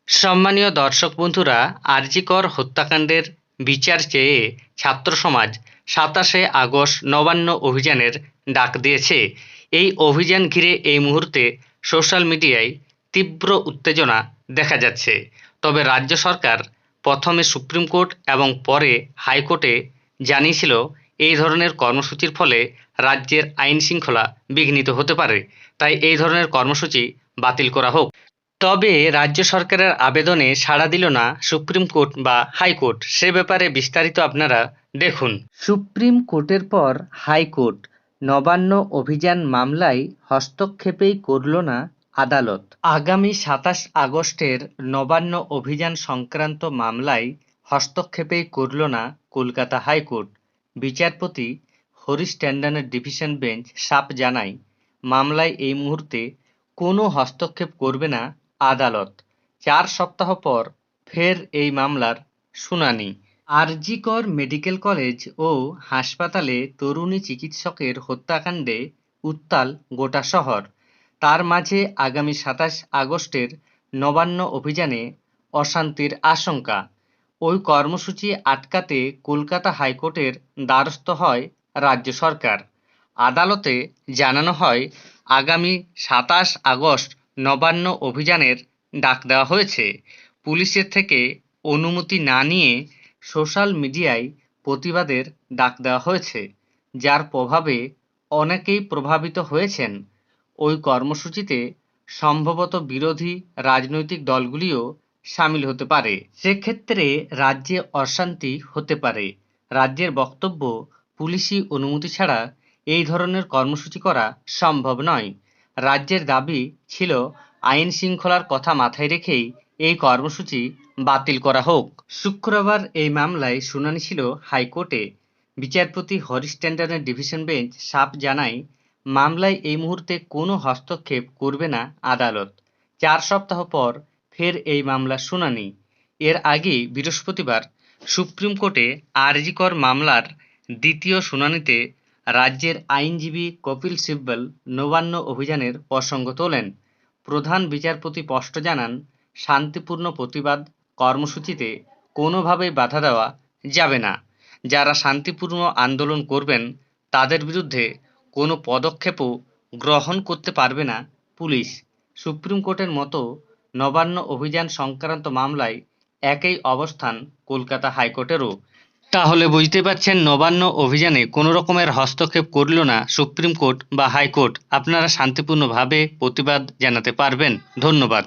সম্মানীয় দর্শক বন্ধুরা, আরজিকর হত্যাকাণ্ডের বিচার চেয়ে ছাত্র সমাজ ২৭শে আগস্ট নবান্ন অভিযানের ডাক দিয়েছে। এই অভিযান ঘিরে এই মুহূর্তে সোশ্যাল মিডিয়ায় তীব্র উত্তেজনা দেখা যাচ্ছে। তবে রাজ্য সরকার প্রথমে সুপ্রিম কোর্ট এবং পরে হাইকোর্টে জানিয়েছিল এই ধরনের কর্মসূচির ফলে রাজ্যের আইন শৃঙ্খলা বিঘ্নিত হতে পারে, তাই এই ধরনের কর্মসূচি বাতিল করা হোক। তবে রাজ্য সরকারের আবেদনে সাড়া দিল না সুপ্রিম কোর্ট বা হাইকোর্ট। সে ব্যাপারে বিস্তারিত আপনারা দেখুন। সুপ্রিম কোর্টের পর হাইকোর্ট, নবান্ন অভিযান মামলায় হস্তক্ষেপেই করল না আদালত। আগামী ২৭ আগস্টের নবান্ন অভিযান সংক্রান্ত মামলায় হস্তক্ষেপেই করল না কলকাতা হাইকোর্ট। বিচারপতি হরিশ ট্যান্ডনের ডিভিশন বেঞ্চ সাফ জানায়, মামলায় এই মুহূর্তে কোনো হস্তক্ষেপ করবে না আদালত। ৪ সপ্তাহ পর ফের এই মামলার শুনানি। আরজিকর মেডিকেল কলেজ ও হাসপাতালে তরুণী চিকিৎসকের হত্যাকাণ্ডে উত্তাল গোটা শহর। তার মাঝে আগামী ২৭ আগস্টের নবান্ন অভিযানে অশান্তির আশঙ্কা। ওই কর্মসূচি আটকাতে কলকাতা হাইকোর্টের দ্বারস্থ হয় রাজ্য সরকার। আদালতে জানানো হয়, আগামী ২৭ আগস্ট নবান্ন অভিযানের ডাক দেওয়া হয়েছে। পুলিশের থেকে অনুমতি না নিয়ে সোশ্যাল মিডিয়ায় প্রতিবাদের ডাক দেওয়া হয়েছে, যার প্রভাবে অনেকেই প্রভাবিত হয়েছেন। ওই কর্মসূচিতে সম্ভবত বিরোধী রাজনৈতিক দলগুলিও সামিল হতে পারে। সেক্ষেত্রে রাজ্যে অশান্তি হতে পারে। রাজ্যের বক্তব্য, পুলিশি অনুমতি ছাড়া এই ধরনের কর্মসূচি করা সম্ভব নয়। রাজ্যের দাবি ছিল আইন শৃঙ্খলার কথা মাথায় রেখেই এই কর্মসূচি বাতিল করা হোক। শুক্রবার এই মামলায় শুনানি ছিল হাইকোর্টে। বিচারপতি হরিশ ট্যান্ডনের ডিভিশন বেঞ্চ সাফ জানায়, মামলায় এই মুহূর্তে কোনো হস্তক্ষেপ করবে না আদালত। ৪ সপ্তাহ পর ফের এই মামলার শুনানি। এর আগে বৃহস্পতিবার সুপ্রিম কোর্টে আরজিকর মামলার দ্বিতীয় শুনানিতে রাজ্যের আইনজীবী কপিল সিব্বল নবান্ন অভিযানের প্রসঙ্গ তোলেন। প্রধান বিচারপতি স্পষ্ট জানান, শান্তিপূর্ণ প্রতিবাদ কর্মসূচিতে কোনোভাবেই বাধা দেওয়া যাবে না। যারা শান্তিপূর্ণ আন্দোলন করবেন তাদের বিরুদ্ধে কোনো পদক্ষেপও গ্রহণ করতে পারবে না পুলিশ। সুপ্রিম কোর্টের মতো নবান্ন অভিযান সংক্রান্ত মামলায় একই অবস্থান কলকাতা হাইকোর্টেরও। তাহলে বুঝতে পারছেন, নবান্ন অভিযানে কোনো রকমের হস্তক্ষেপ করল না সুপ্রিম কোর্ট বা হাইকোর্ট। আপনারা শান্তিপূর্ণভাবে প্রতিবাদ জানাতে পারবেন। ধন্যবাদ।